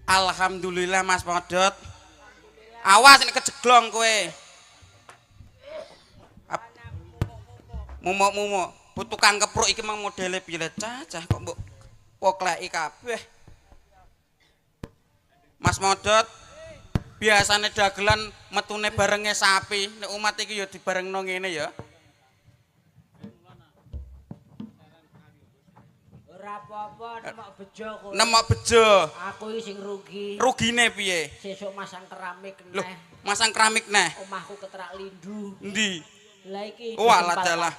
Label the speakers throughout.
Speaker 1: Alhamdulillah Mas Modot. Awas ini kejeglong kowe. Mumuk-mumuk, tukang kepruk iki mang modele piye cah kok mbok pokleki kabeh. Mas Modot biasane dagelan metune barenge sapi, nek umat iki ya dibarengno ngene ya.
Speaker 2: Ora apa-apa nemok bejo kowe.
Speaker 1: Nemok bejo.
Speaker 2: Aku iki sing rugi.
Speaker 1: Rugine piye?
Speaker 2: Sesuk masang keramik
Speaker 1: Loh,
Speaker 2: neh.
Speaker 1: masang keramik neh.
Speaker 2: Omahku ketrak lindu.
Speaker 1: Endi?
Speaker 2: Lah iki.
Speaker 1: Walah dalah.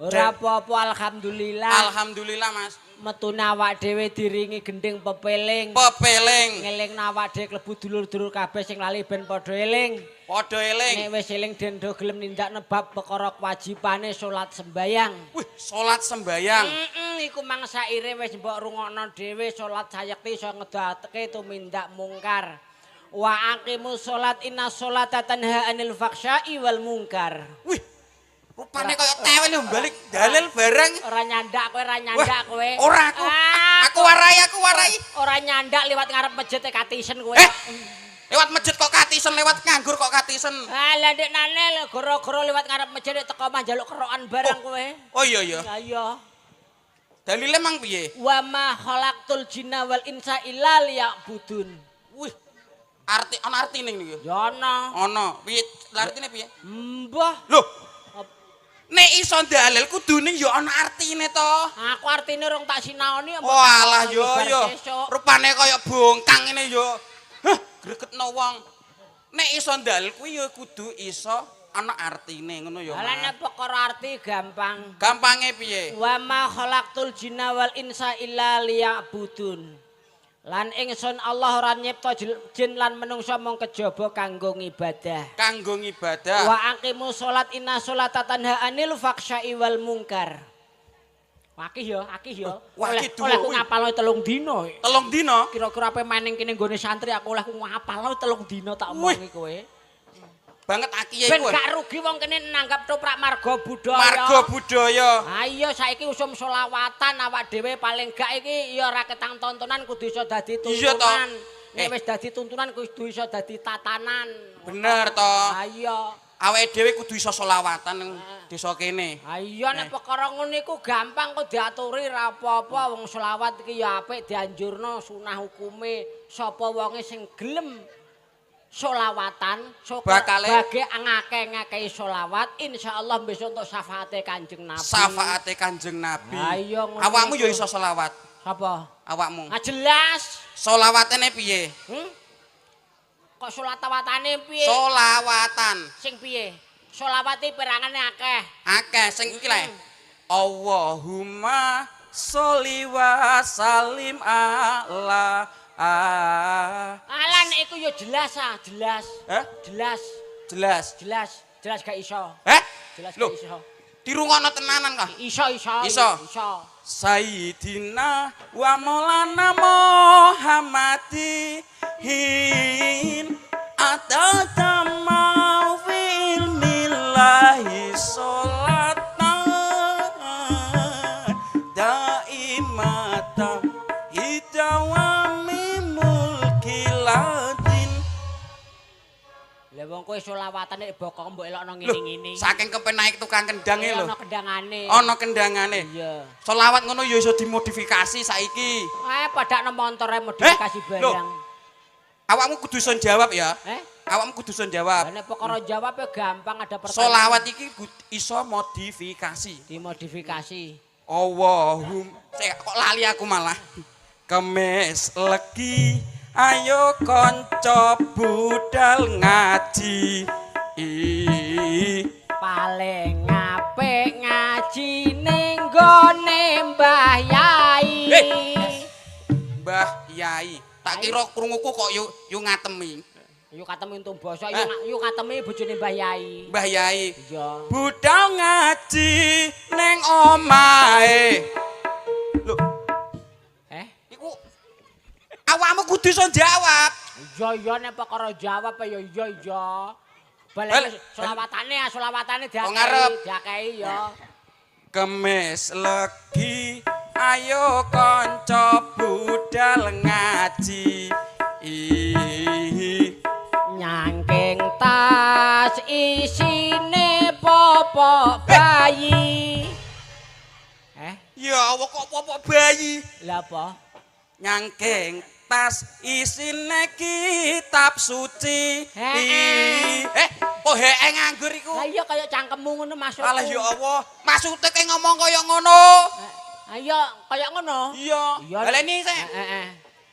Speaker 2: Ora apa-apa alhamdulillah.
Speaker 1: Alhamdulillah Mas.
Speaker 2: Metune awak dhewe diringi gending pepeling.
Speaker 1: Pepeling.
Speaker 2: Ngelingna awak dhewe klebu dulur-dulur kabeh sing lali ben padha eling.
Speaker 1: Padha eling.
Speaker 2: Nek wis eling dendo gelem nindak nebab perkara kewajibane salat sembayang.
Speaker 1: Wih, salat sembayang.
Speaker 2: iku mangsa ire wis mbok rungokno dhewe salat sayekti iso ngedhatake tumindak mungkar. Wa aqimus sholat inna sholata tanha 'anil faksya'i wal munkar.
Speaker 1: Wih. Rupane kaya tewel yo balik dalil barang.
Speaker 2: Ora nyandak kowe.
Speaker 1: Ora aku. Aku warai.
Speaker 2: Ora nyandak liwat ngarep masjid katisen kowe.
Speaker 1: Lewat masjid kok katisen, lewat nganggur kok katisen.
Speaker 2: Lah ndek nane goro-goro liwat ngarep masjid teko manjaluk kerokan barang kowe.
Speaker 1: Oh iya iya.
Speaker 2: Ya iya.
Speaker 1: Dalile mang piye?
Speaker 2: Wa ma khalaqtul jinna wal insa illa liya'budun.
Speaker 1: Wih. Ana artine niku.
Speaker 2: Ya ana.
Speaker 1: Ana. Piye? Artine piye?
Speaker 2: Mbah.
Speaker 1: Loh. Nek iso dalil kudune ya ana artine to.
Speaker 2: Aku artine rong tak sinaoni.
Speaker 1: Oh alah yo. Rupane kaya bongkang ngene yo. Hah, gregetno wong. Nek iso dalil kuwi ya kudu iso ana artine ngono ya.
Speaker 2: Lah nek perkara arti gampang.
Speaker 1: Gampange piye?
Speaker 2: Wa ma khalaqtul jinna wal insa illa liya'budun. Lan ingsun Allah ora nyipta jin lan menungsa mung kejaba kanggo ngibadah.
Speaker 1: Kanggo ngibadah.
Speaker 2: Wa aqimus sholat inna sholata tanha 'anil faksya'i wal munkar. Akih ya. Oleh ku ngapalno 3 dina.
Speaker 1: 3 dina?
Speaker 2: Kira-kira ape maning kene nggone santri aku oleh ku ngapalno 3 dina tak omongi kowe.
Speaker 1: Banget akiye
Speaker 2: Ben
Speaker 1: kowe.
Speaker 2: gak rugi wong kene nanggap toprak marga budaya.
Speaker 1: Marga budaya.
Speaker 2: Ha iya saiki usum selawatan awak dhewe paling gak iki ya ora ketang tontonan kudu iso dadi tuntunan. Nek wis dadi tuntunan kudu iso dadi tatanan.
Speaker 1: Bener to.
Speaker 2: Ha iya.
Speaker 1: Awake dhewe kudu iso selawatan ning desa kene.
Speaker 2: Ha iya nek perkara ngono iku gampang kok diaturi ra apa-apa wong selawat iki ya apik dianjurno sunah hukume sapa wonge sing gelem solawatan bage ngake-ngake solawat insyaallah besok untuk syafaate Kanjeng Nabi.
Speaker 1: Syafaate Kanjeng Nabi.
Speaker 2: Ayo
Speaker 1: awakmu ya iso selawat.
Speaker 2: Sapa?
Speaker 1: Awakmu.
Speaker 2: Ah jelas.
Speaker 1: Solawatane piye?
Speaker 2: Kok solawatane piye?
Speaker 1: Solawatan.
Speaker 2: Sing piye? Solawate perangane akeh.
Speaker 1: Akeh sing iki lho. Allahumma sholli wa sallim ala
Speaker 2: Alan iku yo jelas jelas.
Speaker 1: Hah?
Speaker 2: Jelas gak iso. Jelas
Speaker 1: Loh,
Speaker 2: gak iso.
Speaker 1: dirungokno tenanan kah?
Speaker 2: Iso.
Speaker 1: Sayyidina wa maulana Muhammadin atata mau fil millahi sholatan daimatan hidawami mulkilatin.
Speaker 2: Lah wong kowe selawatan nek bokong mbok elokno ngene-ngene.
Speaker 1: Saking kepenaik tukang kendange lho.
Speaker 2: Ana kendangane.
Speaker 1: Ana kendangane.
Speaker 2: Iya.
Speaker 1: Selawat ngono ya iso dimodifikasi saiki.
Speaker 2: Padakno montore modifikasi barang.
Speaker 1: Awakmu kudu iso jawab ya. Awakmu kudu iso jawab.
Speaker 2: Nek perkara jawab ya gampang ada pertanyaan.
Speaker 1: Selawat iki iso modifikasi.
Speaker 2: Dimodifikasi.
Speaker 1: Kok lali aku malah. Kemis legi ayo kanca budal ngaji.
Speaker 2: Paling apik ngaji ning gone Mbah Yai.
Speaker 1: Mbah Yai. Tak kira krunguku kok yo ngatemi.
Speaker 2: Yo katemi untung basa yo katemi bojone Mbah Yai.
Speaker 1: Mbah Yai.
Speaker 2: Iya.
Speaker 1: Budal ngaji ning omahe. Lho. Iku awakmu kudu iso jawab.
Speaker 2: Iya nek perkara jawab ya iya. Balik selawatane diakei ya.
Speaker 1: Kemis legi ayo kanca budal ngaji.
Speaker 2: Nyangking tas isine popok bayi.
Speaker 1: Ya Allah kok popok bayi.
Speaker 2: Lah apa?
Speaker 1: Nyangking tas isine kitab suci. Kok hee nganggur iku?
Speaker 2: Lah iya kaya cangkemmu ngono maksudku.
Speaker 1: Alah ya Allah, maksude kaya ngomong kaya ngono.
Speaker 2: Ayo kaya ngono.
Speaker 1: Iya. Baleni sik.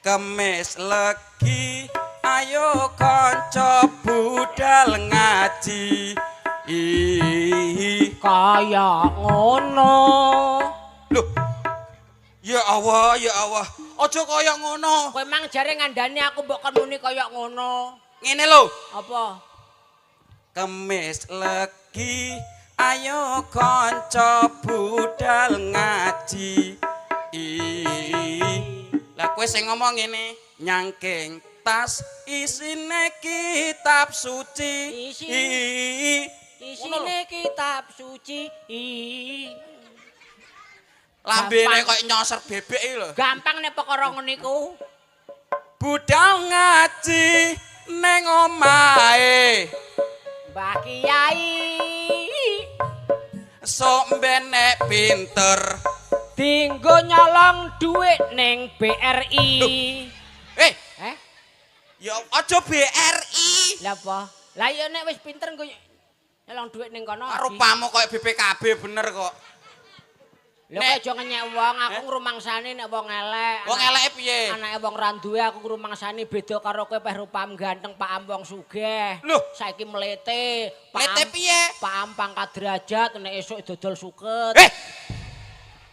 Speaker 1: Kemis legi ayo kanca budal ngaji.
Speaker 2: Kaya ngono.
Speaker 1: Loh. Ya Allah. Aja kaya ngono.
Speaker 2: Kowe mang jare ngandani aku mbok kon muni kaya ngono.
Speaker 1: Ngene lho.
Speaker 2: Apa?
Speaker 1: Kemis legi ayo kanca budal ngaji. Lah kowe sing ngomong ngene, nyangking tas isine kitab suci.
Speaker 2: Isine kitab suci.
Speaker 1: Lambene koyo nyoser bebek iki lho.
Speaker 2: Gampang nek perkara ngono iku.
Speaker 1: Budal ngaji neng omahe.
Speaker 2: Mbah Kiai.
Speaker 1: Sok mbene pinter.
Speaker 2: Dinggo nyolong dhuwit ning BRI.
Speaker 1: Ya aja BRI.
Speaker 2: Lah apa? Lah ya nek wis pinter nggo nyolong dhuwit ning kono.
Speaker 1: Rupamu koyo BPKB bener kok.
Speaker 2: Lha kok aja ngenyek wong, aku ngrumangsani nek wong elek.
Speaker 1: Wong eleke piye?
Speaker 2: Anake wong ra duwe aku ngrumangsani beda karo kowe peh rupam ganteng Pak Am wong sugih.
Speaker 1: Loh,
Speaker 2: saiki mlete.
Speaker 1: mlete piye?
Speaker 2: Pak Am pangkat derajat nek esuk dodol suket.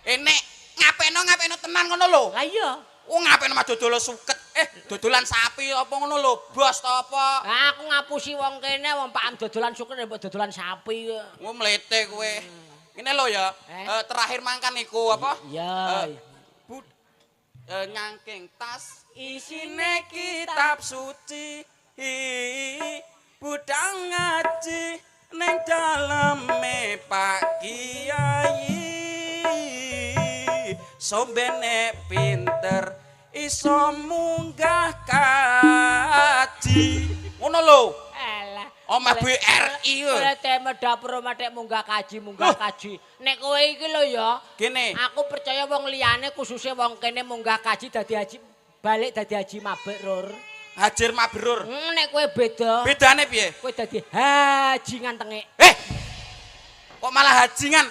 Speaker 1: Nek ngapeno tenan ngono lho.
Speaker 2: Lah iya.
Speaker 1: Ngapeno mah dodol suket. Dodolan sapi apa ngono lho, bos ta apa?
Speaker 2: Lah aku ngapusi wong kene wong Pak Am dodolan suket mbok dodolan sapi.
Speaker 1: Mlete kowe. Ini lo ya, terakhir mangkan iku apa?
Speaker 2: Iya.
Speaker 1: Nyangking tas isine kitab suci. Budang ngaji neng daleme Pak Kiai. Sombene pinter iso munggah kaji. Ngono lho. Omah BRI yo.
Speaker 2: Oleh tema dapur matek munggah kaji. Nek kowe iki lho ya.
Speaker 1: Gene.
Speaker 2: Aku percaya wong liyane khususnya wong kene munggah kaji dadi haji balik dadi haji mabek rur.
Speaker 1: Hajar mabrur.
Speaker 2: Nek kowe beda.
Speaker 1: Bedane piye?
Speaker 2: Kowe dadi haji ngantenge.
Speaker 1: Kok malah hajingan?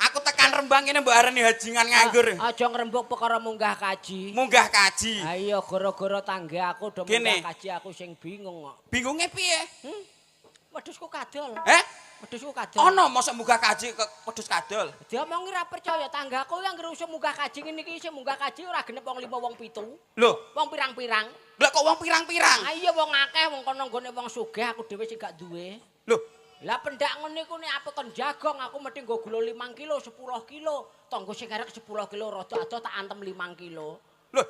Speaker 1: Aku tekan Rembang kene mbok arani hajingan nganggur.
Speaker 2: Aja ngrembug perkara munggah kaji.
Speaker 1: Munggah kaji.
Speaker 2: Ha iya gara-gara tangga aku do munggah kaji aku sing bingung kok.
Speaker 1: Bingunge piye?
Speaker 2: Wedhusku kadol. Wedhusku kadol.
Speaker 1: Ono mosok munggah kaji ke wedhus kadol.
Speaker 2: Diomongi ra percaya tanggaku yang ngerusuh munggah kaji ngene iki sing munggah kaji ora genep wong 5 wong 7.
Speaker 1: Lho,
Speaker 2: wong pirang-pirang.
Speaker 1: Lah kok wong pirang-pirang?
Speaker 2: Ah iya wong akeh wong kono nggone wong sugih aku dhewe sing gak duwe.
Speaker 1: Lho,
Speaker 2: lah pendak ngene iku nek apik kon jagong aku mesti nggo gula 5 kilo, 10 kilo. Tanggo sing arek 10 kilo rada ado tak antem 5 kilo.
Speaker 1: Lho,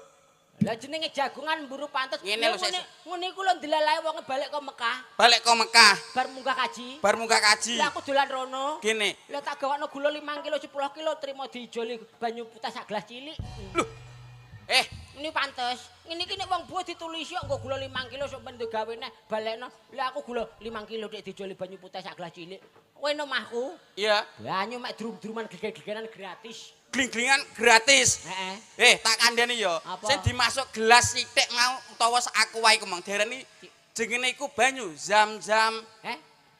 Speaker 2: lah jenenge jagongan mburu pantes.
Speaker 1: Ngene lho
Speaker 2: ngene iku lho ndelalae wong balik ke Mekah.
Speaker 1: Balik ke Mekah.
Speaker 2: Bar munggah kaji.
Speaker 1: Bar munggah kaji.
Speaker 2: Lah aku dolan rono.
Speaker 1: Gene.
Speaker 2: Lah tak gawakno gula 5 kilo, 10 kilo trimo diijoli banyu putih sak gelas cilik.
Speaker 1: Lho.
Speaker 2: Ini pantes. Ini iki nek wong buah ditulisi kok nggo gula 5 kilo sok ben gawe neh balekno. Lah aku gula 5 kilo nek dijoli banyu putih sak gelas cilik. Kowe nang omahku?
Speaker 1: Iya.
Speaker 2: Banyu mek drum-druman geger-gegeran gratis.
Speaker 1: Gling-glingan gratis.
Speaker 2: Heeh.
Speaker 1: Tak kandhani ya. Sing dimasuk gelas sithik mau utawa aku wae kemang dereni jenenge iku banyu Zam-zam.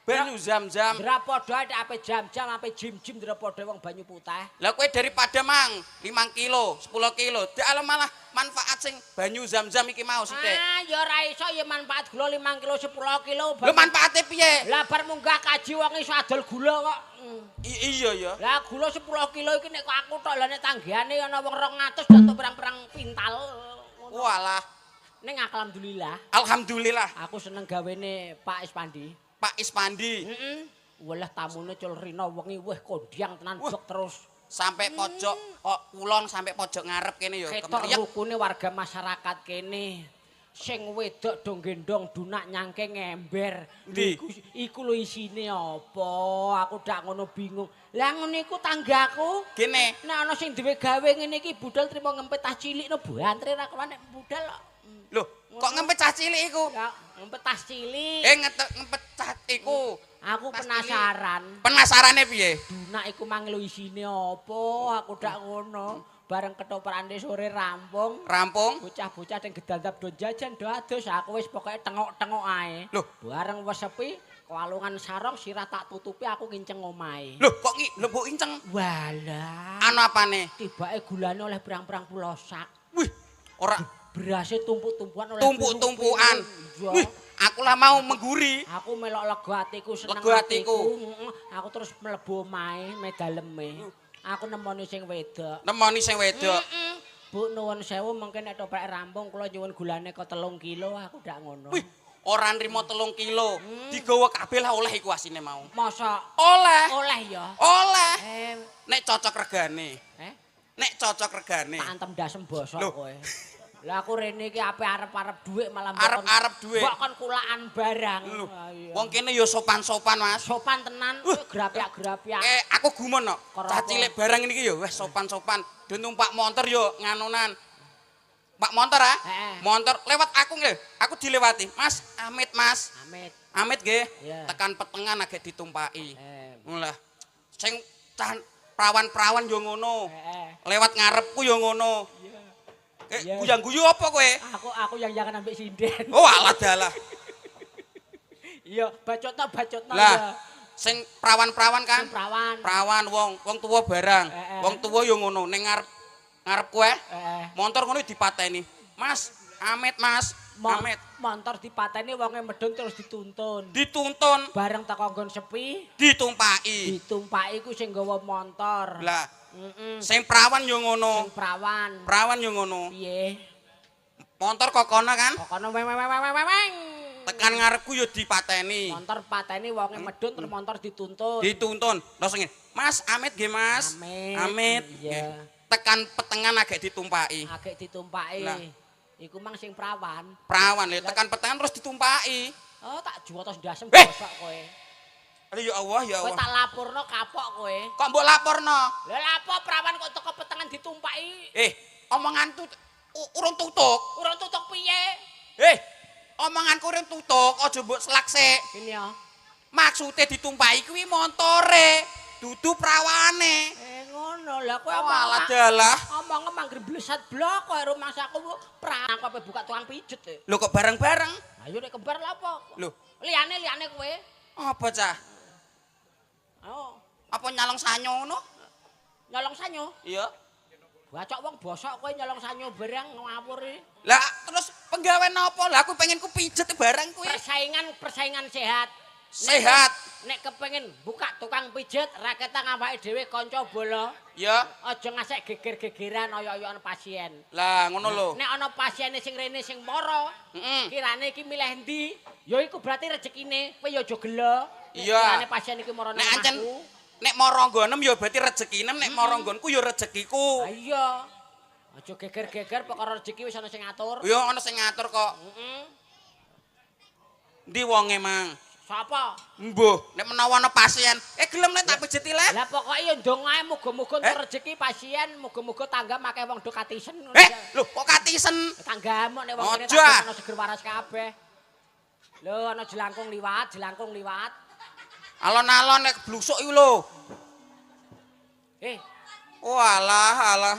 Speaker 1: Banyu Zam-zam.
Speaker 2: Ndra padha ape jam-jam ape jim-jim ndra padha wong banyu putih.
Speaker 1: Lah kowe daripada mang 5 kilo, 10 kilo, dak malah manfaat sing banyu Zam-zam iki mau sithik.
Speaker 2: Ah, ya ora iso ya manfaat gula 5 kilo, 10 kilo.
Speaker 1: Lho manfaate piye?
Speaker 2: Lah bar munggah kaji wong iso adol gula kok.
Speaker 1: Iya ya.
Speaker 2: Lah gula 10 kilo iki nek aku tok lah nek tanggane ana wong 200 datuk perang-perang pintal.
Speaker 1: Walah.
Speaker 2: Ning alhamdulillah.
Speaker 1: Alhamdulillah.
Speaker 2: Aku seneng gawene Pak Ispandi.
Speaker 1: Pak Ispandi.
Speaker 2: Walah tamune cul rino wengi weh kondiang tenan blok terus.
Speaker 1: Sampai pojok kulon sampai pojok ngarep kene ya.
Speaker 2: Ketok rukune warga masyarakat kene. Sing wedok do gendong dunak nyangke ngember. Iku lho isine apa? Aku dak ngono bingung. Lah ngene iku tanggaku.
Speaker 1: Gene.
Speaker 2: Nek ana sing duwe gawe ngene iki budal trimo ngempet tas cilik no bantre ra kelan nek budal kok.
Speaker 1: Lho, kok ngempet cah cilik iku?
Speaker 2: Ya, ngempet tas cilik.
Speaker 1: Ngempet cah iku.
Speaker 2: Aku penasaran.
Speaker 1: Penasarane piye?
Speaker 2: Dunak iku mang lho isine apa? Aku dak ngono. Bareng ketoprakane sore rampung.
Speaker 1: Rampung?
Speaker 2: Bocah-bocah sing gedandap do jajan do adus. Aku wis pokoke tengok-tengok ae.
Speaker 1: Lho,
Speaker 2: bareng wis sepi, kalungan sarong sirah tak tutupi aku kinceng omahe.
Speaker 1: Lho, kok mbok inceng?
Speaker 2: Walah.
Speaker 1: Anu apane?
Speaker 2: Tibake gulane oleh pirang-pirang pulau sak.
Speaker 1: Wih, ora
Speaker 2: berase tumpuk-tumpukan oleh
Speaker 1: tumpuk-tumpukan. Wih, aku lah mau mengguri.
Speaker 2: Aku melok lega atiku seneng
Speaker 1: atiku.
Speaker 2: Aku terus mlebu omahe medaleme. Aku nemoni sing wedok.
Speaker 1: Nemoni sing wedok.
Speaker 2: Bu nuwun sewu mengke nek toprak rampung kula nyuwun gulane kok 3 kilo aku dak ngono.
Speaker 1: Wih, ora nrimo 3 kilo. Digawa kabeh lah oleh iku asine mau.
Speaker 2: Masa
Speaker 1: oleh?
Speaker 2: Oleh ya.
Speaker 1: Oleh. Nek cocok regane. nek cocok regane.
Speaker 2: Tak antem dasem bosok
Speaker 1: Loh.
Speaker 2: kowe. Lah aku rene iki ape arep-arep dhuwit malah
Speaker 1: Arep-arep dhuwit.
Speaker 2: Mbok kon kulaan barang.
Speaker 1: Lho,
Speaker 2: Ah, iya.
Speaker 1: wong kene ya sopan-sopan, Mas.
Speaker 2: Sopan tenan, grapiak-grapiak.
Speaker 1: Aku gumun kok.
Speaker 2: Karo
Speaker 1: Cah
Speaker 2: apa?
Speaker 1: cilik barang iki ya wis sopan-sopan. Do numpak montor yo nganunan. Pak montor ah?
Speaker 2: Heeh.
Speaker 1: Montor lewat aku nggih. Aku dilewati. Mas, Amit, Mas.
Speaker 2: Amit.
Speaker 1: Amit nggih.
Speaker 2: Iya.
Speaker 1: Tekan petengan agak ditumpaki. Lah. Sing cah prawan-prawan yo ngono.
Speaker 2: Heeh.
Speaker 1: Lewat ngarepku yo ngono.
Speaker 2: Iya.
Speaker 1: Guyang-guyu apa kowe?
Speaker 2: Aku yang jangan ambek sinden.
Speaker 1: Oh, alah dalah.
Speaker 2: Iya, bacotno
Speaker 1: Lah, sing prawan-prawan kan?
Speaker 2: perawan.
Speaker 1: Prawan wong tuwa barang. Wong tuwa yo ngono ning ngarep kowe. Montor ngono dipateni. Mas, Amit, Mas. Amit.
Speaker 2: Montor dipateni wonge medhun terus dituntun.
Speaker 1: Dituntun,
Speaker 2: Bareng teko nggon sepi,
Speaker 1: ditumpaki.
Speaker 2: ditumpaki ku sing nggawa motor.
Speaker 1: Lah,
Speaker 2: Heeh.
Speaker 1: sing prawan yo ngono.
Speaker 2: Sing perawan.
Speaker 1: Prawan yo ngono.
Speaker 2: Piye?
Speaker 1: Montor kokono kan?
Speaker 2: Kok kono weng.
Speaker 1: Tekan ngarepku yo dipateni.
Speaker 2: Motor pateni wonge medhun terus motor dituntun.
Speaker 1: Dituntun. Terus ngene, Mas, Amit nggih, Mas. Amit.
Speaker 2: Iya.
Speaker 1: Tekan petengan agak ditumpaki.
Speaker 2: Agek ditumpaki.
Speaker 1: Lah.
Speaker 2: Iku mang sing perawan.
Speaker 1: Prawan ya tekan petengan terus ditumpaki.
Speaker 2: Oh, tak juwotos ndasem
Speaker 1: Eh!
Speaker 2: bosok kowe.
Speaker 1: Aduh ya Allah, ya
Speaker 2: Kowe
Speaker 1: Allah.
Speaker 2: tak laporno kapok kowe.
Speaker 1: Kok mbok laporno?
Speaker 2: Lah lapo perawan kok teko petengan ditumpaki?
Speaker 1: Omonganku urung tutuk.
Speaker 2: Urung tutuk piye?
Speaker 1: Omonganku urung tutuk, aja mbok selaksik.
Speaker 2: Ini ya.
Speaker 1: Maksude ditumpaki kuwi montore, dudu prawane.
Speaker 2: Ngono lah kowe
Speaker 1: Malah dalah.
Speaker 2: omong mangger blesat blok kowe rumah saku perawan apa buka tukang pijet e.
Speaker 1: Lho kok bareng-bareng?
Speaker 2: Ayo nek kembar lha apa?
Speaker 1: Lho,
Speaker 2: Liyane kowe.
Speaker 1: apa cah?
Speaker 2: Oh,
Speaker 1: Apa nyalong sanyo ngono?
Speaker 2: nyolong sanyo.
Speaker 1: Iya.
Speaker 2: Bacok wong bosok kowe nyolong sanyo barang ngawur iki.
Speaker 1: Lah terus penggawean apa? Lah aku pengen ku pijet barang kuwi.
Speaker 2: Persaingan sehat.
Speaker 1: Sehat.
Speaker 2: Nek kepengin buka tukang pijet, raketang awake dhewe kanca bola.
Speaker 1: Ya.
Speaker 2: Aja ngasek geger-gegeran oyok-oyokan pasien.
Speaker 1: Lah ngono lho.
Speaker 2: Nek ana pasiene sing rene sing mara, kirane iki milih endi? Ya iku berarti rezekine, kowe ya aja gelo.
Speaker 1: Iya.
Speaker 2: Kirane pasien iki mara nang
Speaker 1: Nek ancen
Speaker 2: omahku.
Speaker 1: nek mara nggonem ya berarti rezekinem, nek mara nggonku ya rezekiku.
Speaker 2: Ah iya. Aja geger-geger perkara rezeki wis ana sing ngatur.
Speaker 1: Ya ana sing ngatur kok.
Speaker 2: Heeh.
Speaker 1: Ndi wonge, Mang?
Speaker 2: Sapa?
Speaker 1: Mbuh, nek menawa ana pasien, gelem nek tak pijeti le.
Speaker 2: Lah pokoke ya ndongae muga-muga entuk rezeki pasien, muga-muga tangga make wong do katisen.
Speaker 1: Lho kok katisen?
Speaker 2: Tanggamu nek wong kene
Speaker 1: Aja.
Speaker 2: tak ana seger waras kabeh. Lho ana jelangkung liwat.
Speaker 1: Alon-alon nek blusuk iku lho. Walah, alah.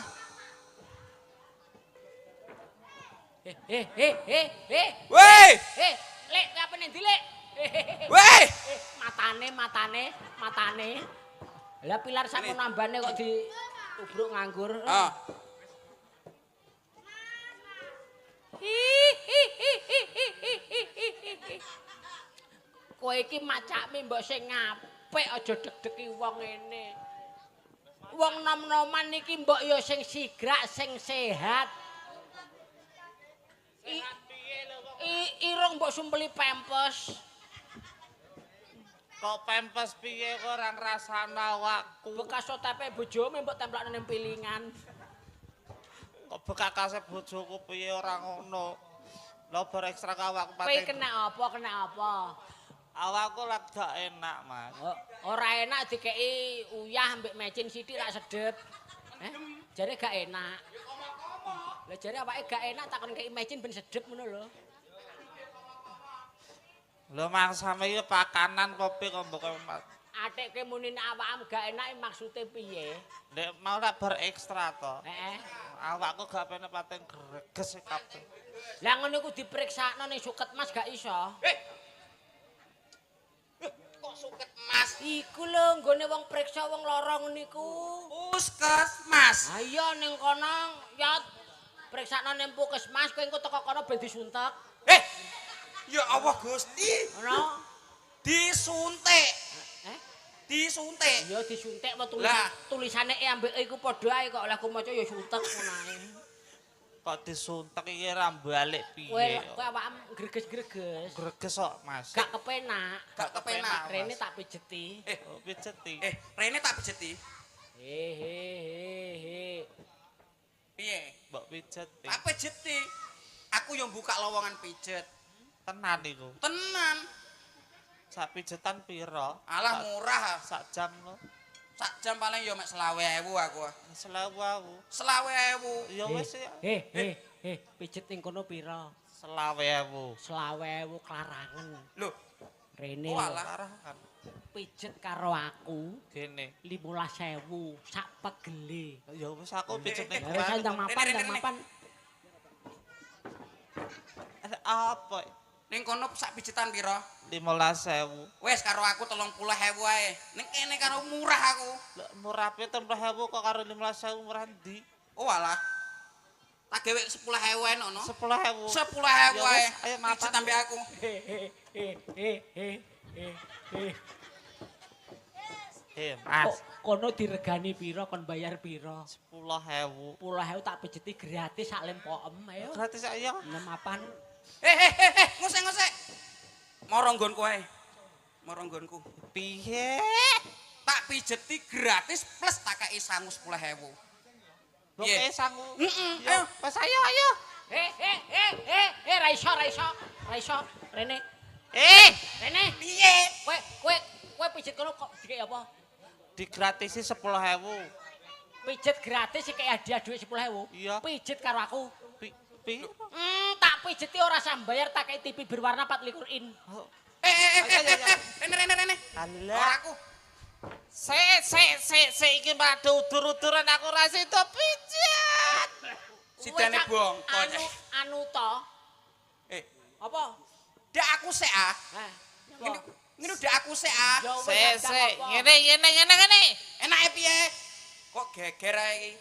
Speaker 1: Weh!
Speaker 2: Lek, apa nih dilek?
Speaker 1: Weh!
Speaker 2: Matane. Lah pilar sak nambane kok ditubruk nganggur.
Speaker 1: Ah.
Speaker 2: Kowe iki macakme mbok sing apik aja deg-degi wong ngene. Wong nom-noman iki mbok ya sing sigrak, sing sehat. Irung mbok sumpeli pempes.
Speaker 3: Kok pempes piye kok ora ngrasakno awakku?
Speaker 2: Bekas otepe bojone mbok templakne ning pilingan.
Speaker 3: Kok bekakase bojoku piye ora ngono? Lho bar ekstra awakku
Speaker 2: Kowe
Speaker 3: paten.
Speaker 2: kena apa?
Speaker 3: Awakku lak gak enak, Mas.
Speaker 2: Ora enak dikeki uyah mbek mecin sithik rak sedep. Jare gak enak. Lah jare awake gak enak takon keki mecin ben sedep ngono lho.
Speaker 3: Lho mangsane iki pakanan kopi kok mbok Mas.
Speaker 2: Atik muni nek awakmu gak enak maksude piye?
Speaker 3: Nek mau lak bar ekstra to.
Speaker 2: Heeh.
Speaker 3: Awakku gak penak paten greges kabeh.
Speaker 2: Lah ngono iku diperiksakno ning suket Mas gak iso.
Speaker 1: Kok suket, Mas?
Speaker 2: Iku lho nggone wong priksa wong lara niku.
Speaker 1: Puskesmas.
Speaker 2: Ha iya ning kono ya periksakno ning puskesmas kowe engko teko kono ben disuntek.
Speaker 1: Ya Allah Gusti.
Speaker 2: Ngono.
Speaker 1: Disuntik. Disuntik.
Speaker 2: Ya disuntik apa
Speaker 1: Lah.
Speaker 2: tulisane ambek iku padha ae kok lah aku maca ya suntek ngono ae.
Speaker 3: Kok disuntek iki ora balik
Speaker 2: Kowe
Speaker 3: piye?
Speaker 2: awakmu greges-greges.
Speaker 3: Greges kok, Mas.
Speaker 2: Gak kepenak.
Speaker 1: Gak kepenak.
Speaker 2: Rene tak pijeti.
Speaker 3: Oh, pijeti.
Speaker 1: Rene tak pijeti.
Speaker 2: He.
Speaker 1: Piye?
Speaker 3: Mbok pijet.
Speaker 1: Tak pijeti. Aku yang buka lowongan pijet.
Speaker 3: Tenan iku.
Speaker 1: Tenan.
Speaker 3: Sak pijetan pira?
Speaker 1: Alah murah.
Speaker 3: Sak jam lo.
Speaker 1: Sak jam paling yo mek 20.000 aku.
Speaker 3: 20.000.
Speaker 1: 20.000.
Speaker 3: Ya wis ya.
Speaker 2: Pijet ning kono pira?
Speaker 3: 20.000.
Speaker 2: 20.000 klarangen.
Speaker 1: Lho,
Speaker 2: Rene
Speaker 1: walah.
Speaker 3: Karahan.
Speaker 2: pijet karo aku
Speaker 3: Gene.
Speaker 2: 15.000 sak pegele.
Speaker 3: Ya wis aku pijet ning.
Speaker 2: Wis ndang mapan.
Speaker 3: Apa?
Speaker 1: Ning kono sak pijetan pira?
Speaker 3: 15.000.
Speaker 1: Wes karo aku 30.000 ae. Ning kene karo murah aku.
Speaker 3: Lek murah pe 30.000 kok karo 15.000 murah ndi?
Speaker 1: Oh alah. Tak gawe 10.000 enono.
Speaker 3: 10.000.
Speaker 1: 10.000
Speaker 3: Ya
Speaker 1: ae.
Speaker 3: wis, ayo mapan.
Speaker 1: Pijet ambek aku.
Speaker 3: Mas,
Speaker 2: Kono diregani pira kon bayar pira?
Speaker 3: 10.000.
Speaker 2: 10.000 tak pijeti gratis sak lempokem ayo.
Speaker 3: Gratis ayo.
Speaker 2: Nemapan.
Speaker 1: Ngusik. Moro nggonku ae. Moro nggonku.
Speaker 3: Piye?
Speaker 1: Tak pijeti gratis plus tak kei sangu 10.000.
Speaker 3: Oke, sangu.
Speaker 1: Ayo.
Speaker 3: Pas ayo.
Speaker 2: Ra iso. Rene. Rene.
Speaker 1: Piye?
Speaker 2: Kowe pijet kono kok dikek apa?
Speaker 3: Digratisi 10.000.
Speaker 2: Pijet gratis iki hadiah dhuwit 10.000.
Speaker 3: Iya.
Speaker 2: Pijet karo aku.
Speaker 3: Pi.
Speaker 2: Tak pijeti ora usah bayar tak kei TV berwarna 24 in.
Speaker 1: Rene.
Speaker 3: Alah.
Speaker 1: Ora aku.
Speaker 3: Se iki padha udur-uduran aku ra sida pijet.
Speaker 1: Sidane bongko.
Speaker 2: Anu to. Apa?
Speaker 1: Dak aku sik ah. Ngene dak aku sik ah.
Speaker 3: Ngene.
Speaker 1: Enake piye? Kok geger ae iki?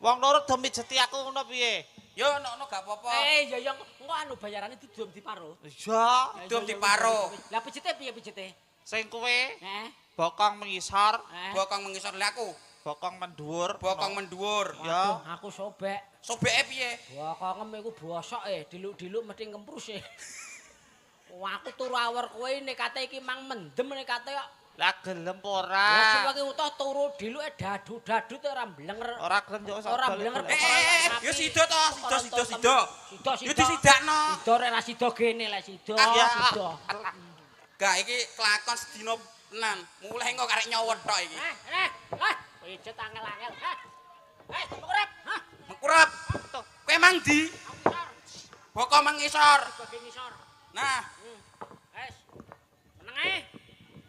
Speaker 3: Wong loro do mijeti aku ngono piye?
Speaker 1: Yo ono gak apa-apa.
Speaker 2: Ya engko anu bayarane didom diparo.
Speaker 3: Iya.
Speaker 1: Dom diparo.
Speaker 2: Lah pijete piye pijete?
Speaker 3: Sing kuwe
Speaker 2: Heh.
Speaker 3: bokong mengisor,
Speaker 1: Bokong mengisor le aku.
Speaker 3: bokong mendhuwur.
Speaker 1: Bokong mendhuwur.
Speaker 3: Ya.
Speaker 2: Aku sobek.
Speaker 1: Sobeke piye?
Speaker 2: Bokongem iku bosok diluk-diluk mesti ngemprus Wah aku turu awar kowe nek kate iki mang mendem nek kate kok.
Speaker 3: Lah gelem
Speaker 2: Lah
Speaker 3: ora?
Speaker 2: sing utuh turu diluke dadu-dadu te ora mblenger.
Speaker 3: Ora gelem yo
Speaker 2: Ora mblenger.
Speaker 1: Yo sida to, sida. Yo disidakno.
Speaker 2: Sida rek ra sida gene lek sida.
Speaker 3: Ya.
Speaker 2: Sida.
Speaker 1: Gak iki kelakon sedina tenan. Mulai engko karek nyowet tok iki.
Speaker 2: Pijet angel-angel. Mengkurep.
Speaker 1: Mengkurep. Kowe mang ndi? Bokong mengisor.
Speaker 2: Bagian ngisor.
Speaker 1: Nah,
Speaker 2: Wes. Meneng ae.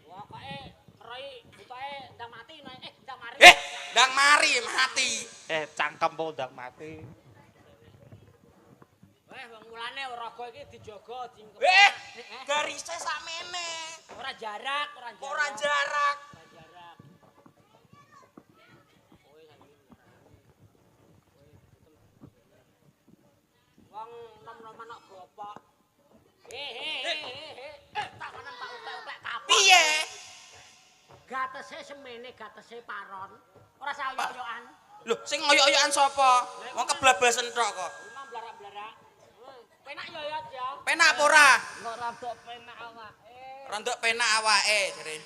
Speaker 2: Pokoke ngeroi butuhe ndang mati ndang mari.
Speaker 1: ndang mari mati.
Speaker 3: Cangkem po ndang mati.
Speaker 2: Weh wong mulane raga iki dijaga diengkep.
Speaker 1: Garise sakmene.
Speaker 2: Ora jarak.
Speaker 1: Ora jarak.
Speaker 2: Wong nom-noman kok gopok. Tak kanan tak utek-utek kapok.
Speaker 1: Piye?
Speaker 2: Gatese semene, gatese paron. Ora sayoyokan.
Speaker 1: Lho, sing ngoyok-ngoyokan sapa? Wong keblabasen tok kok.
Speaker 2: Imam blarak-blarak. Penak yo ya.
Speaker 1: Penak apa ora?
Speaker 2: Kok rada penak awake.
Speaker 1: Rondok penak awake jare.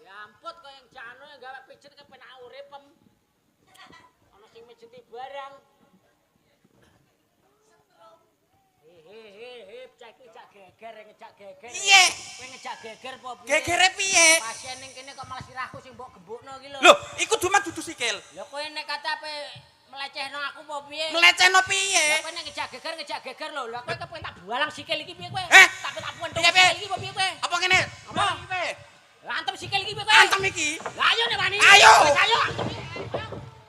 Speaker 2: Ya ampun kok yang jano gawe pijet ke penak uripem. Ana sing mijeti barang. Cak geger ngejak geger.
Speaker 1: Piye?
Speaker 2: Kowe ngejak geger apa piye?
Speaker 1: Gegere piye?
Speaker 2: Pasien ning kene kok malah sirahku sing mbok gembukno iki lho.
Speaker 1: Lho, iku duman dudu sikil.
Speaker 2: Lha kowe nek kate ape melecehno aku apa piye?
Speaker 1: Melecehno
Speaker 2: Lah
Speaker 1: piye?
Speaker 2: kowe nek ngejak geger lho. Lah kowe kepen tak bualang sikil iki piye kowe?
Speaker 1: Eh?
Speaker 2: Tak puentuk
Speaker 1: Piye,
Speaker 2: sikil iki apa piye kowe?
Speaker 1: Apa ngene?
Speaker 2: Apa?
Speaker 1: Piye?
Speaker 2: Lah antem sikil iki piye kowe?
Speaker 1: Antem iki.
Speaker 2: Lah ayo nek wani.
Speaker 1: Ayo.
Speaker 2: Wis ayo.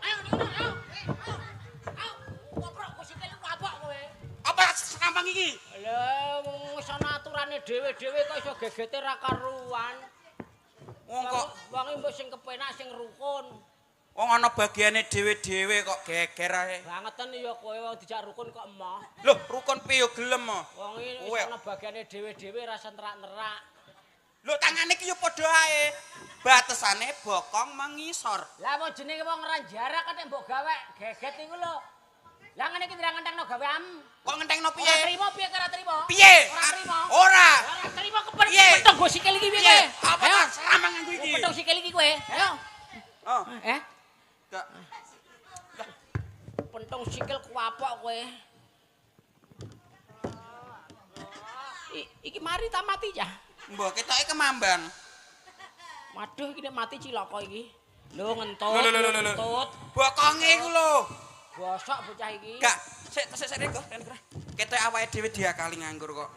Speaker 2: Ayo ngono ayo. Ayo. Ngoprok ku sikil ku abok kowe.
Speaker 1: Apa sekampang iki?
Speaker 2: Lah wis ana aturane dhewe-dhewe kok iso gegete ra karuan.
Speaker 1: Wong kok
Speaker 2: wong mbok sing kepenak sing rukun.
Speaker 1: wong ana bagiane dhewe-dhewe kok geger ae.
Speaker 2: Bangeten ya kowe wong dijak rukun kok emoh.
Speaker 1: Lho, rukun piye gelem.
Speaker 2: Wong iki wis ana bagiane dhewe-dhewe rasa nerak-nerak.
Speaker 1: Lho, tangane iki yo padha ae. Batesane bokong mengisor.
Speaker 2: Lah mau jenenge wong ora jarak kok mbok gawe geget iku lho. Lah ngene iki ndang ngentengno gawean.
Speaker 1: Kok ngentengno
Speaker 2: Ora
Speaker 1: piye?
Speaker 2: trimo piye ora trimo?
Speaker 1: Piye?
Speaker 2: Ora trimo.
Speaker 1: Ora.
Speaker 2: Ora trimo kepen
Speaker 1: Piye?
Speaker 2: petung go sikil iki piye
Speaker 1: Piye?
Speaker 2: kowe?
Speaker 1: Apa tak seramang nganggo iki?
Speaker 2: Petung sikil iki kowe. Ayo.
Speaker 1: Oh,
Speaker 2: Eh?
Speaker 1: gak.
Speaker 2: pentung sikil kuapok kowe. Iki mari ta mati ya?
Speaker 1: Mbok ketoke kemambang.
Speaker 2: Waduh iki nek mati cilaka iki. Lho ngentut.
Speaker 1: Lho. Bokonge iku lho.
Speaker 2: Bosok bocah iki.
Speaker 1: Gak, sik rek. Ketoke awake dhewe diakali nganggur kok.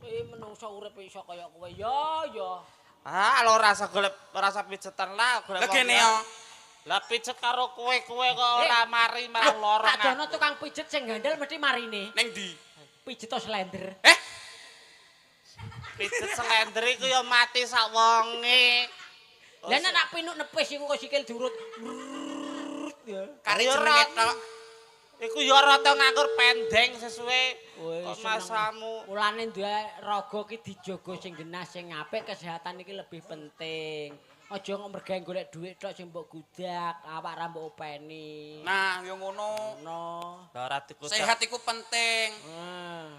Speaker 2: Menungso urip iso kaya kowe ya.
Speaker 3: Ah, lo rasa golek rasa pijetan lah golek.
Speaker 1: Lha kene yo.
Speaker 3: Lah pijet karo kowe kok ora mari malah loro.
Speaker 2: Tak dono tukang pijet sing gandel mesti marine.
Speaker 1: Ning ndi?
Speaker 2: Pijet to slender.
Speaker 3: Pijet slender iku ya mati sak wonge.
Speaker 2: Lah nek pinuk nepis iku kok sikil diurut.
Speaker 1: Kare jenenge tok.
Speaker 3: Iku ya rata nganggur pendeng sesuai masamu.
Speaker 2: Mulane duwe raga ki dijaga sing genah sing apik, kesehatan iki lebih penting. Aja kok mergawe golek dhuwit tok sing mbok gudak, awak ra mbok openi.
Speaker 1: Nah, yo ngono.
Speaker 3: Lah ora dikudak.
Speaker 1: Sehat iku penting.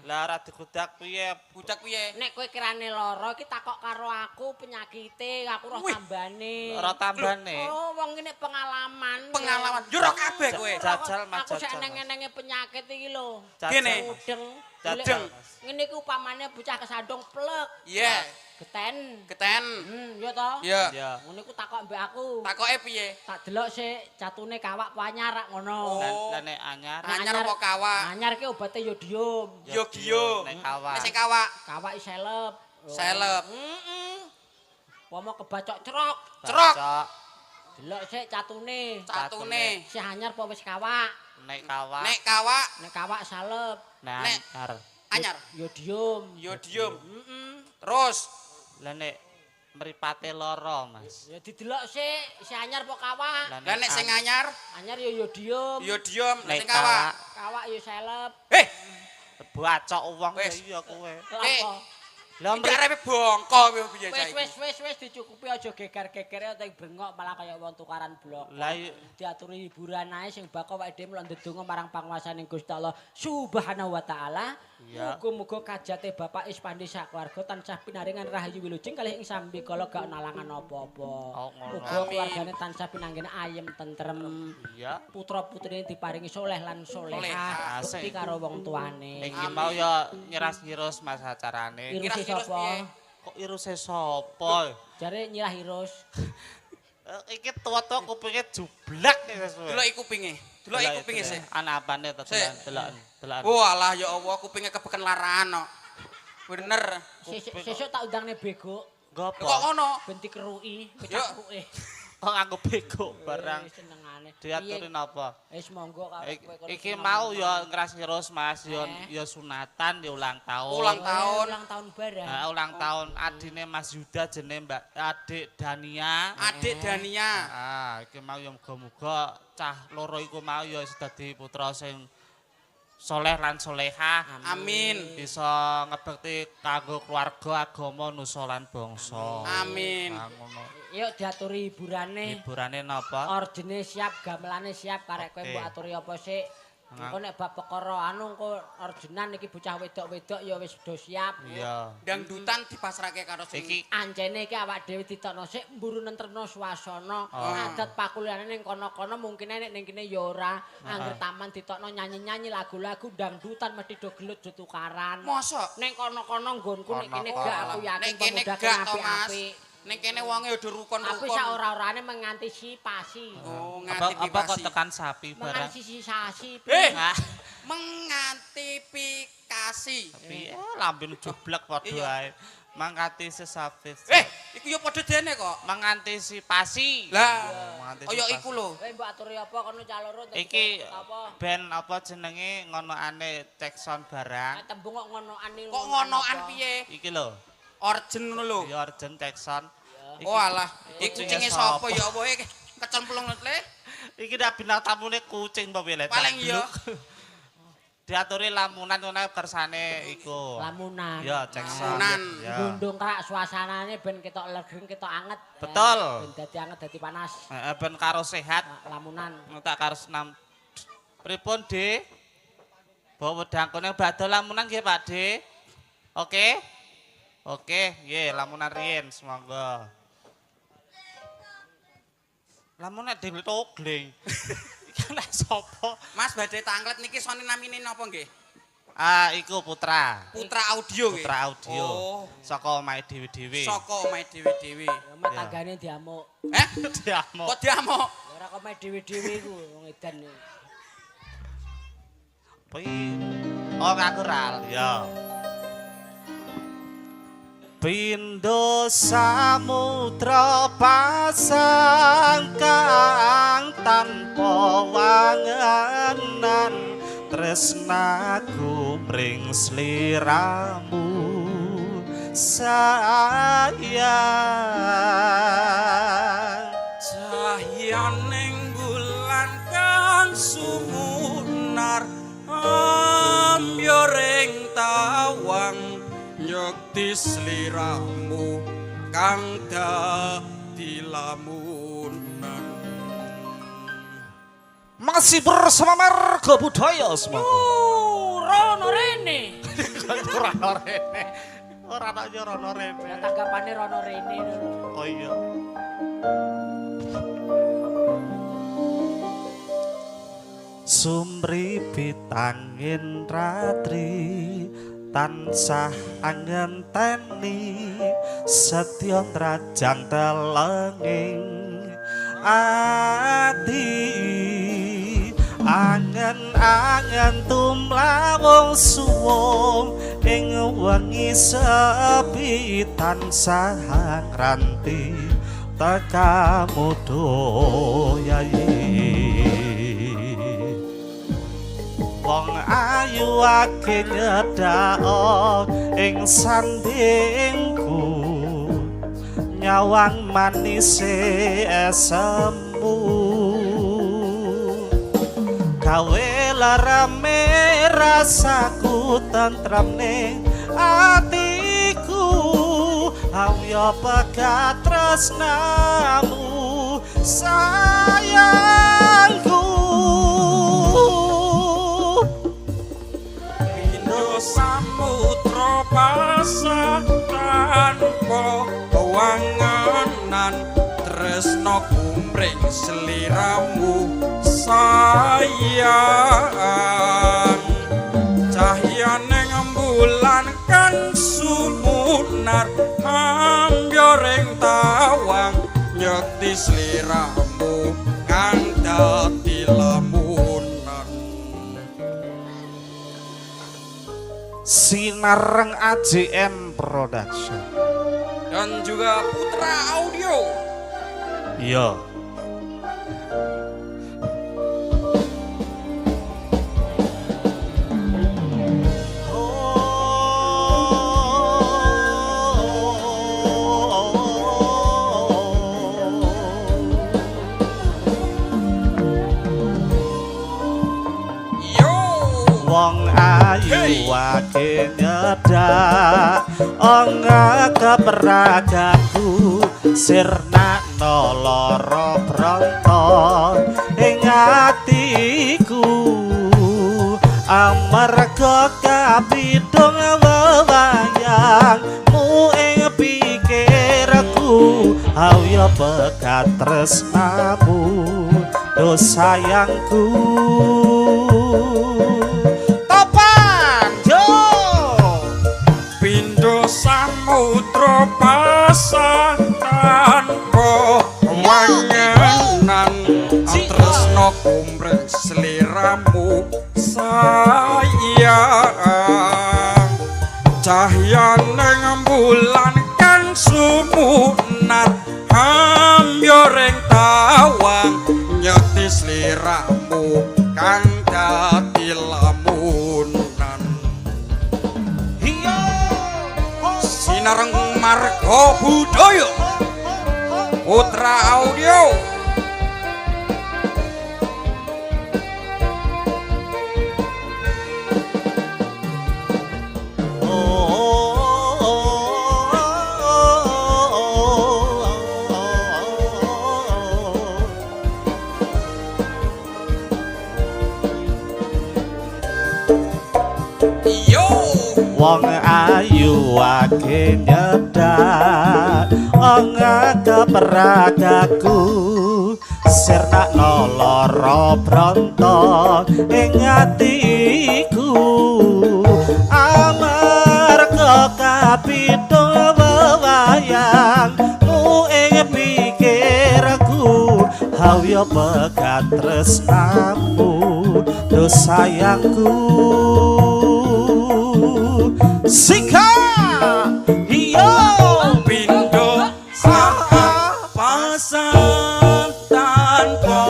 Speaker 3: Lah ora dikudak piye?
Speaker 1: Budak piye?
Speaker 2: Nek kowe kirane lara iki takok karo aku penyakite, aku roh tambane.
Speaker 3: Ora tambane.
Speaker 2: Oh, wong iki nek pengalaman.
Speaker 1: Pengalaman yo ora kabeh kowe.
Speaker 3: Jajal Mas
Speaker 2: Aku
Speaker 3: jajal.
Speaker 2: sak eneng-enenge penyakit iki lho.
Speaker 1: Kene.
Speaker 2: Udeng. Ngene iki upamane bocah kesandung plek.
Speaker 1: Iya.
Speaker 2: Geten. Ya to?
Speaker 1: Iya.
Speaker 2: Ngono iku takok mbek aku.
Speaker 1: Takoke piye?
Speaker 2: Tak delok sik catune kawak anyar rak ngono.
Speaker 3: Lah nek anyar.
Speaker 1: Anyar apa kawak?
Speaker 2: Anyar ki obate yodium.
Speaker 1: Yo.
Speaker 3: Nek kawak.
Speaker 1: Nek sing kawak.
Speaker 2: Kawak seleb.
Speaker 1: Seleb.
Speaker 2: Pomo kebacok cerok.
Speaker 1: Cerok.
Speaker 2: Delok sik catune.
Speaker 1: Catune.
Speaker 2: Si anyar apa wis kawak?
Speaker 3: Nek kawak.
Speaker 1: Nek kawak.
Speaker 2: Nek kawak salep.
Speaker 3: Nek anyar.
Speaker 1: Anyar.
Speaker 2: Yodium.
Speaker 1: Yodium. Terus
Speaker 3: Lah nek mripate lara, Mas.
Speaker 2: Ya didelok sik si anyar apa kawak?
Speaker 1: lah nek sing anyar,
Speaker 2: Anyar ya yodium.
Speaker 1: yodium,
Speaker 3: nek
Speaker 1: sing kawak.
Speaker 2: Kawak ya seleb.
Speaker 3: Bacok wong
Speaker 1: Wis.
Speaker 3: iya kowe.
Speaker 2: Apa?
Speaker 3: Lah
Speaker 1: Iki arepe bongko piye saiki?
Speaker 2: Wis dicukupi aja gegar-gegere utawa bengok malah kaya wong tukaran blok.
Speaker 3: Lah
Speaker 2: Diaturi hiburan ae sing bako awake dhewe mlon ndedonga marang panguwasaning Gusti Allah Subhanahu wa taala.
Speaker 3: Iya.
Speaker 2: Muga-muga kajate Bapak Ispandi sak keluarga tansah pinaringan rahayu wilujeng kalih ing sambi kala gak nalangan apa-apa.
Speaker 3: Oh, ngono.
Speaker 2: Muga keluargane tansah pinanggene ayem tentrem.
Speaker 3: iya.
Speaker 2: Putra-putrine diparingi soleh lan solehah,
Speaker 3: Solehah,
Speaker 2: bekti karo wong tuane.
Speaker 3: Iki mau ya nyiras-nyirus Mas acarane.
Speaker 2: Iruse
Speaker 1: Kira-kira
Speaker 2: sapa?
Speaker 1: piye?
Speaker 3: Kok iruse sapa?
Speaker 2: Jare nyirah irus.
Speaker 3: Iki tua-tua kupinge jublak sesuai.
Speaker 1: Delok iku pinge. Delok iku pinge sik.
Speaker 3: Ana apane to
Speaker 1: Sik.
Speaker 3: deloken.
Speaker 1: Walah ya Allah kupinge kebeken laran kok. Bener.
Speaker 2: Sesuk tak undangne bego.
Speaker 1: Kok
Speaker 3: Gopo?
Speaker 1: ngono?
Speaker 2: Benti keruki,
Speaker 1: Yo.
Speaker 2: kecakruke.
Speaker 3: Kok nganggo bego barang.
Speaker 2: Senengane.
Speaker 3: Diaturin apa?
Speaker 2: Wis monggo karo kowe kono.
Speaker 3: Iki mau ya ngrasirus Mas ya sunatan ya ulang tahun.
Speaker 1: Ulang tahun.
Speaker 2: Ulang tahun barang.
Speaker 3: Nah, ulang tahun adine Mas Yuda jenenge Mbak Adik Dania.
Speaker 1: Adik Dania.
Speaker 3: Ah, iki mau ya muga-muga cah loro iku mau ya wis dadi putra sing soleh lan solehah.
Speaker 1: Amin.
Speaker 3: Bisa ngebekti kanggo keluarga, agama, nusa lan bangsa.
Speaker 1: Amin.
Speaker 3: Nah, ngono.
Speaker 2: Yuk diaturi hiburane.
Speaker 3: Hiburane napa?
Speaker 2: Ordine siap, gamelane siap, karek kowe
Speaker 3: Oke.
Speaker 2: mbok aturi apa sik. Engko nek bab perkara anu engko ordinan iki bocah wedok-wedok ya wis do siap.
Speaker 3: Iya.
Speaker 1: Dangdutan dipasrahke karo sing
Speaker 3: Iki
Speaker 2: Ancene iki awak dhewe ditokno sik mburu nentremno swasana.
Speaker 3: Oh.
Speaker 2: Adat pakuliane ning kono-kono mungkin nek ning kene ya ora. Angger taman ditokno nyanyi-nyanyi lagu-lagu dangdutan mesti do gelut do tukaran.
Speaker 1: mosok.
Speaker 2: Ning kono-kono nggonku nek kene
Speaker 3: Kono-kono.
Speaker 2: gak aku yakin
Speaker 1: Nek kene
Speaker 2: pemudake
Speaker 1: gak to Mas.
Speaker 2: apik-apik.
Speaker 1: Ning kene wonge udah
Speaker 2: Tapi
Speaker 1: rukun-rukun.
Speaker 2: sak ora-orane mengantisipasi.
Speaker 1: Oh,
Speaker 3: apa kok
Speaker 1: ngantisipasi.
Speaker 3: tekan sapi barang.
Speaker 2: Mengantisipasi.
Speaker 3: Ah,
Speaker 1: Mengantisipasi.
Speaker 3: piye lambene jublek padha
Speaker 1: Iya.
Speaker 3: ae. Mangkati sesafis.
Speaker 1: Iku yo padha dene kok.
Speaker 3: Mengantisipasi.
Speaker 1: Lah,
Speaker 3: Mengantisipasi.
Speaker 1: kaya iku lho.
Speaker 2: Kowe mbok aturi apa kono caloro
Speaker 3: Iki
Speaker 2: apa?
Speaker 3: band apa jenenge ngonoane Jackson barang.
Speaker 2: Tembung kok ngonoan iki.
Speaker 1: Kok ngonoan piye?
Speaker 3: Iki lho.
Speaker 1: Origin ngono lho.
Speaker 3: Ya Arjen Jackson.
Speaker 1: Oh alah, iki
Speaker 3: Kucinge
Speaker 1: kucinge sapa
Speaker 3: sapa?
Speaker 1: ya apa iki kecemplung le.
Speaker 3: Iki dak bintang tamune kucing apa piye le?
Speaker 1: Paling iya.
Speaker 3: Diaturi lamunan ngono kersane iku.
Speaker 2: Lamunan.
Speaker 3: Ya Jackson.
Speaker 1: Lamunan.
Speaker 3: Ya.
Speaker 2: Gundung krak suasanane ben ketok legeng ketok anget.
Speaker 3: Betul.
Speaker 2: Ben dadi anget dadi panas.
Speaker 3: Ben karo sehat.
Speaker 2: Lamunan.
Speaker 3: Tak karo senam. Pripun, De? Bawa wedangkune badhe lamunan nggih, Pak De. Oke? Oke, nggih, lamunan riyin semangga. Lamunan dhewe togling. Iki Sopo?
Speaker 1: Mas badhe tanglet niki sone namine napa nggih?
Speaker 3: Ah, iku Putra.
Speaker 1: Putra Audio nggih.
Speaker 3: Putra Audio.
Speaker 1: Oh.
Speaker 3: Saka omahe dhewe-dhewe.
Speaker 1: Saka omahe dhewe-dhewe.
Speaker 2: Rumah tanggane diamuk.
Speaker 3: Diamuk.
Speaker 1: Kok diamuk?
Speaker 2: Ora kok omahe dhewe-dhewe iku wong edan.
Speaker 3: Oh, ngaku ral, ya. Pindho samudra pasang kang tanpa wangenan tresnaku mring sliramu sayang
Speaker 1: Cahyaning bulan kang sumunar amyoring tawang nyekti sliramu kang dadi lamunan.
Speaker 3: masih bersama Marga Budaya semoga.
Speaker 2: Rono rene.
Speaker 3: Rono rene. Ora tak yo rono rene.
Speaker 2: Ya tanggapane rono rene.
Speaker 3: Oh iya. Sumripit angin ratri tansah angenteni setya trajang telenging ati angen-angen tumlawung suwung ing wengi sepi tansah ngranti tekamu doyayi wong ayu ake nyedhak ing sandingku nyawang manise esemu gawe larame rasaku tentrem ning atiku awya pegat tresnamu sayangku
Speaker 1: Samudra pasang tanpa wangenan tresno kumring sliramu sayang cahyaning bulan kang sumunar ambyoring tawang nyekti sliramu kang dadi lamunan.
Speaker 3: Sinareng AJN Production
Speaker 1: Dan juga Putra Audio.
Speaker 3: iya
Speaker 1: Yo.
Speaker 3: wong ayu ake nyedak anga keperagaku sirnakno lara bronto ing atiku amarga kapidhong wewayangmu ing pikirku awya pegat tresnamu do sayangku
Speaker 1: Samudra pasang tanpa wangenan tresno kumreng sliramu sayang cahyaning bulan kang sumunar ambyoring tawang nyekti sliramu kang dadi lamunan. Sinareng Marga Budaya Putra Audio.
Speaker 3: Wong ayu ake nyedak anga keperagaku sirnakno lara bronto ing atiku amarga kapitul wewayangmu ing pikirku hawya pegat tresnamu do sayangku sika iyo
Speaker 1: Pindho pasan tanpa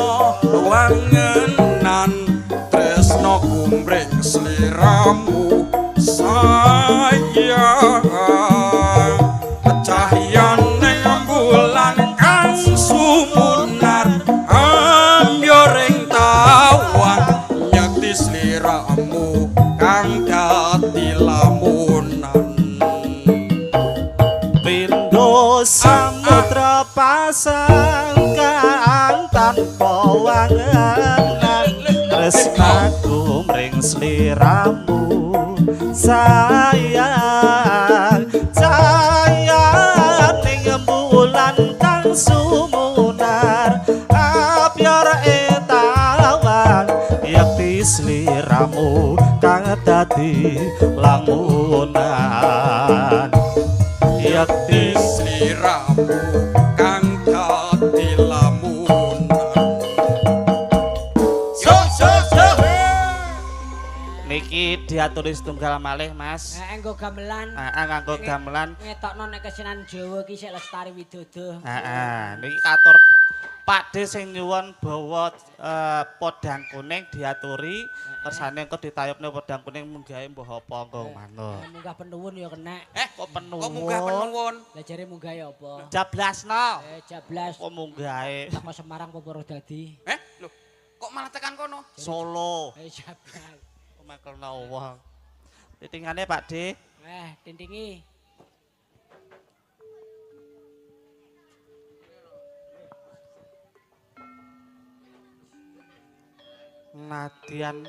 Speaker 1: wangenan tresno kumring sliramu sayang cahyane bulan kang sumunar ambyoring tawan nyekti sliramu kang dadi lamunan
Speaker 3: pindho samudra pasangkan tanpa wangenan tresnaku mring sliramu sayang cahayaning bulan kang sumunar abyor etawan yakti sliramu kang dadi lamunan yakti
Speaker 1: sliramu kang dadi lamunan
Speaker 3: niki diaturi setunggal malih Mas
Speaker 2: Engko gamelan.
Speaker 3: nganggo gamelan
Speaker 2: Ngetokno nek kesenian Jawa ki sik Lestari Widodo.
Speaker 3: niki katur Pakde sing nyuwun bawa podang kuning diaturi kersane engko ditayubne podang kuning munggahe mbah apa engko manut.
Speaker 2: Munggah penuwun ya kena.
Speaker 3: Kok penuwun?
Speaker 1: Kok munggah penuwun?
Speaker 2: Lah jare munggahe apa?
Speaker 3: Jablasno.
Speaker 2: Jablas.
Speaker 3: Kok munggahe?
Speaker 2: Saka Semarang apa Purwodadi?
Speaker 1: Lho, kok malah tekan kono?
Speaker 3: Solo.
Speaker 2: Jablas.
Speaker 3: Makelna wong. Titingane Pakde.
Speaker 2: Tintingi.
Speaker 3: Nadian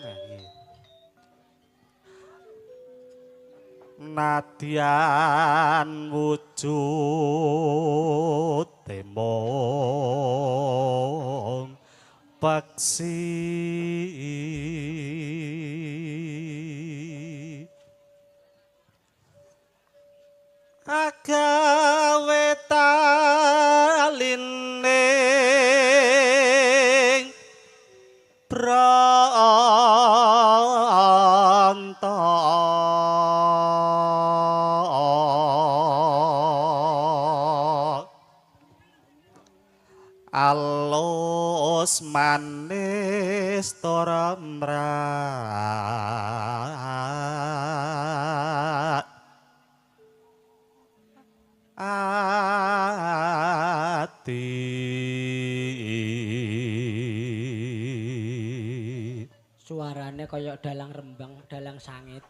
Speaker 3: Nadian wujud temong paksi agawe talining pranto alus manis toramrak
Speaker 2: Suarane kaya dalang rembang, dalang sangit.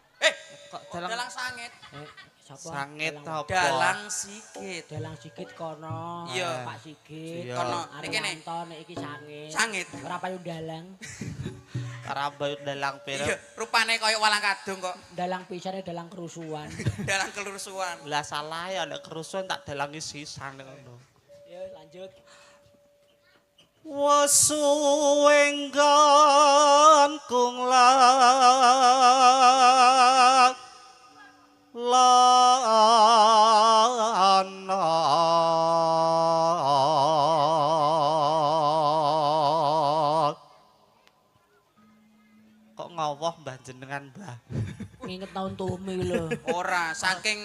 Speaker 3: Kok dalang
Speaker 1: sangit?
Speaker 2: Sapa?
Speaker 3: Sangit apa?
Speaker 1: Dalang sikit.
Speaker 2: Dalang Sigit kono.
Speaker 1: Iya.
Speaker 2: Pak Sigit.
Speaker 3: Iya.
Speaker 1: Kono nek kene.
Speaker 2: Arianto nek iki sangit.
Speaker 1: Sangit.
Speaker 2: Ora payu dalang.
Speaker 3: Karabayut dalang
Speaker 1: Iya,
Speaker 3: pira.
Speaker 1: rupane kaya walang kadung kok.
Speaker 2: Dalang pisane dalang kerusuhan.
Speaker 1: Dalang kelurusuan.
Speaker 3: Lah salah ya nek kerusuhan tak dalangi sisan ngono.
Speaker 2: Ya lanjut.
Speaker 3: Wasuwing nggon kunglang lana kok ngowoh mbah jenengan mbah
Speaker 2: Nginget tahun tumi lho.
Speaker 1: Ora, saking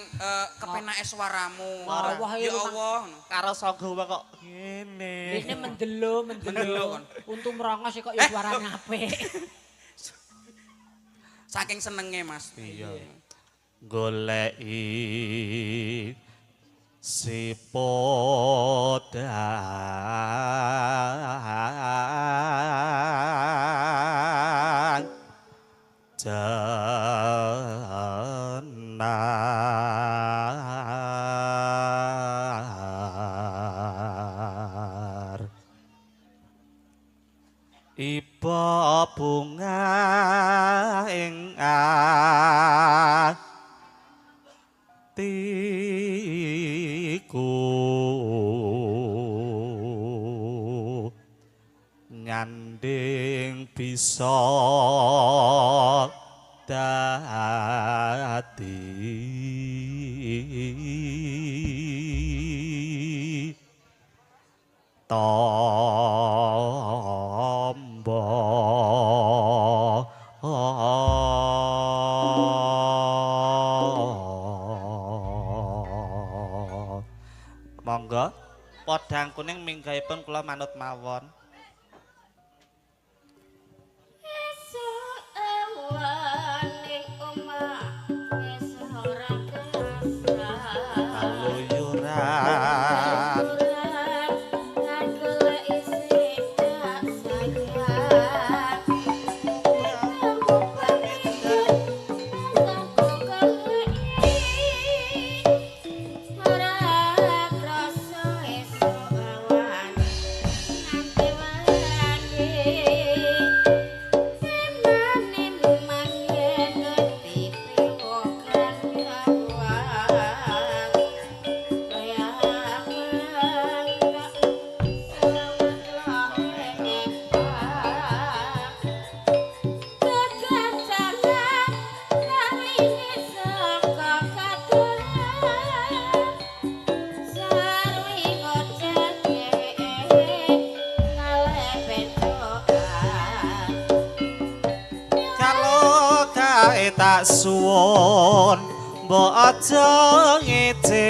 Speaker 1: kepenake swaramu.
Speaker 2: Wah,
Speaker 1: Ya Allah.
Speaker 3: karo sanggawa kok ngene
Speaker 2: Ini mendelo.
Speaker 1: Mendelo, kon.
Speaker 2: Untung merongos kok ya suarane apik.
Speaker 1: Saking senenge, Mas.
Speaker 3: iya goleki si podang jenar iba bunga ing atiku bisa dadi tombo monggo podang kuning minggahipun kula manut mawon. Tak suwun mbok aja ngece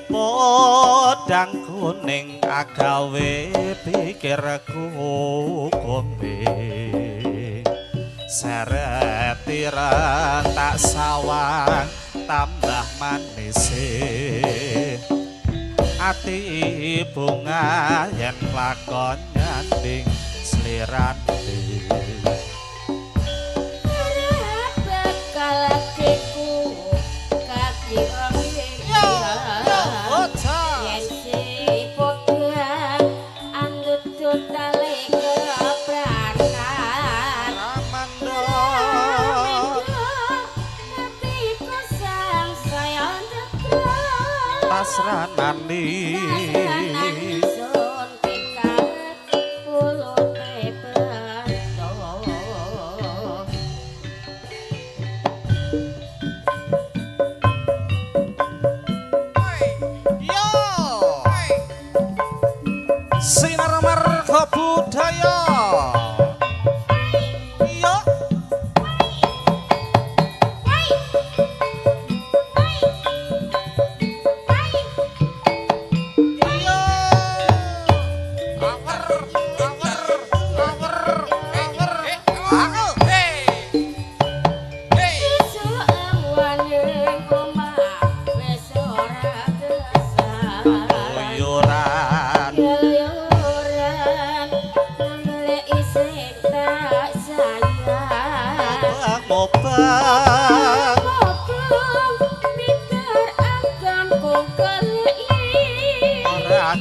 Speaker 3: podang kuning agawe pikirku kombe seret tirang tak sawang tambah manis ati bunga yen lakon nyanding slirane Tasranani sun pikat puluh beto yo sinar marga budaya yo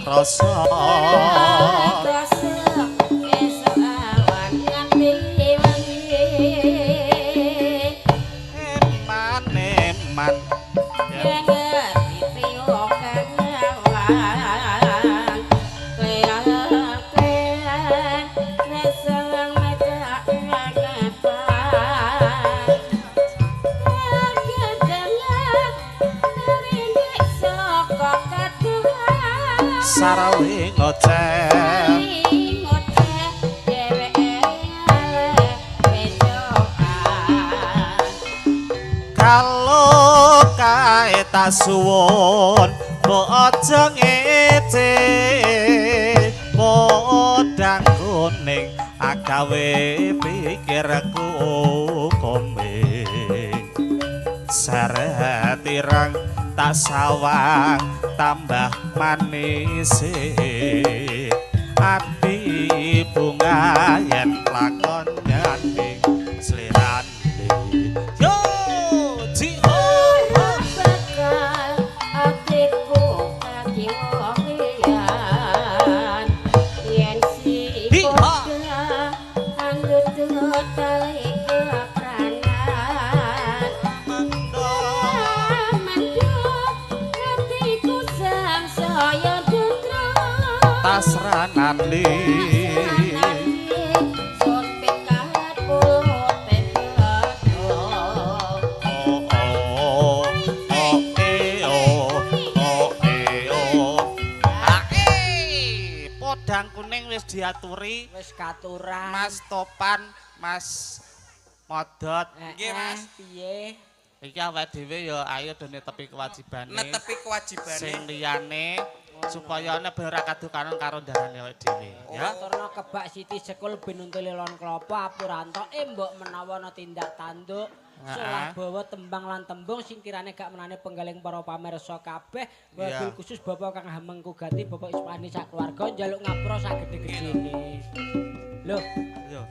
Speaker 3: rasa esok awan nganti wengi eman yen ngerti priyo kang nyawang kleang resang medak ngagepan kedengar nerindik saka kaduhan sarawi ngoceh dheweke kalau kae tak suwun mbok aja ngece podang kuning agawe pikirku kombe seret ireng tak sawang tambah manis ati bunga yen lakon nyanding slirane yo jiho bakal atiku kaki wong liyan yen si padha anggut tali kepranan tasranali sun wis diaturi
Speaker 2: Wis katuran.
Speaker 3: Mas Topan, Mas Modot.
Speaker 1: Nggih, Mas.
Speaker 2: Piye?
Speaker 3: Iki awake dhewe ya ayo do netepi kewajibane.
Speaker 1: Netepi
Speaker 3: Sing
Speaker 1: kewajibane.
Speaker 3: liyane supaya ana ben ora kadukaran karo darane awake dhewe, ya.
Speaker 2: Karena kebak Siti sekul ben untul lon klopo apuranto mbok menawa ana tindak tanduk salah bawa tembang lan tembung sing kirane gak menane penggaling para pamirsa kabeh wabil khusus bapak Kang Hamengku Gati bapak Iswani sak keluarga njaluk ngapura sak gedhe-gedhene. Lho,
Speaker 3: Yo.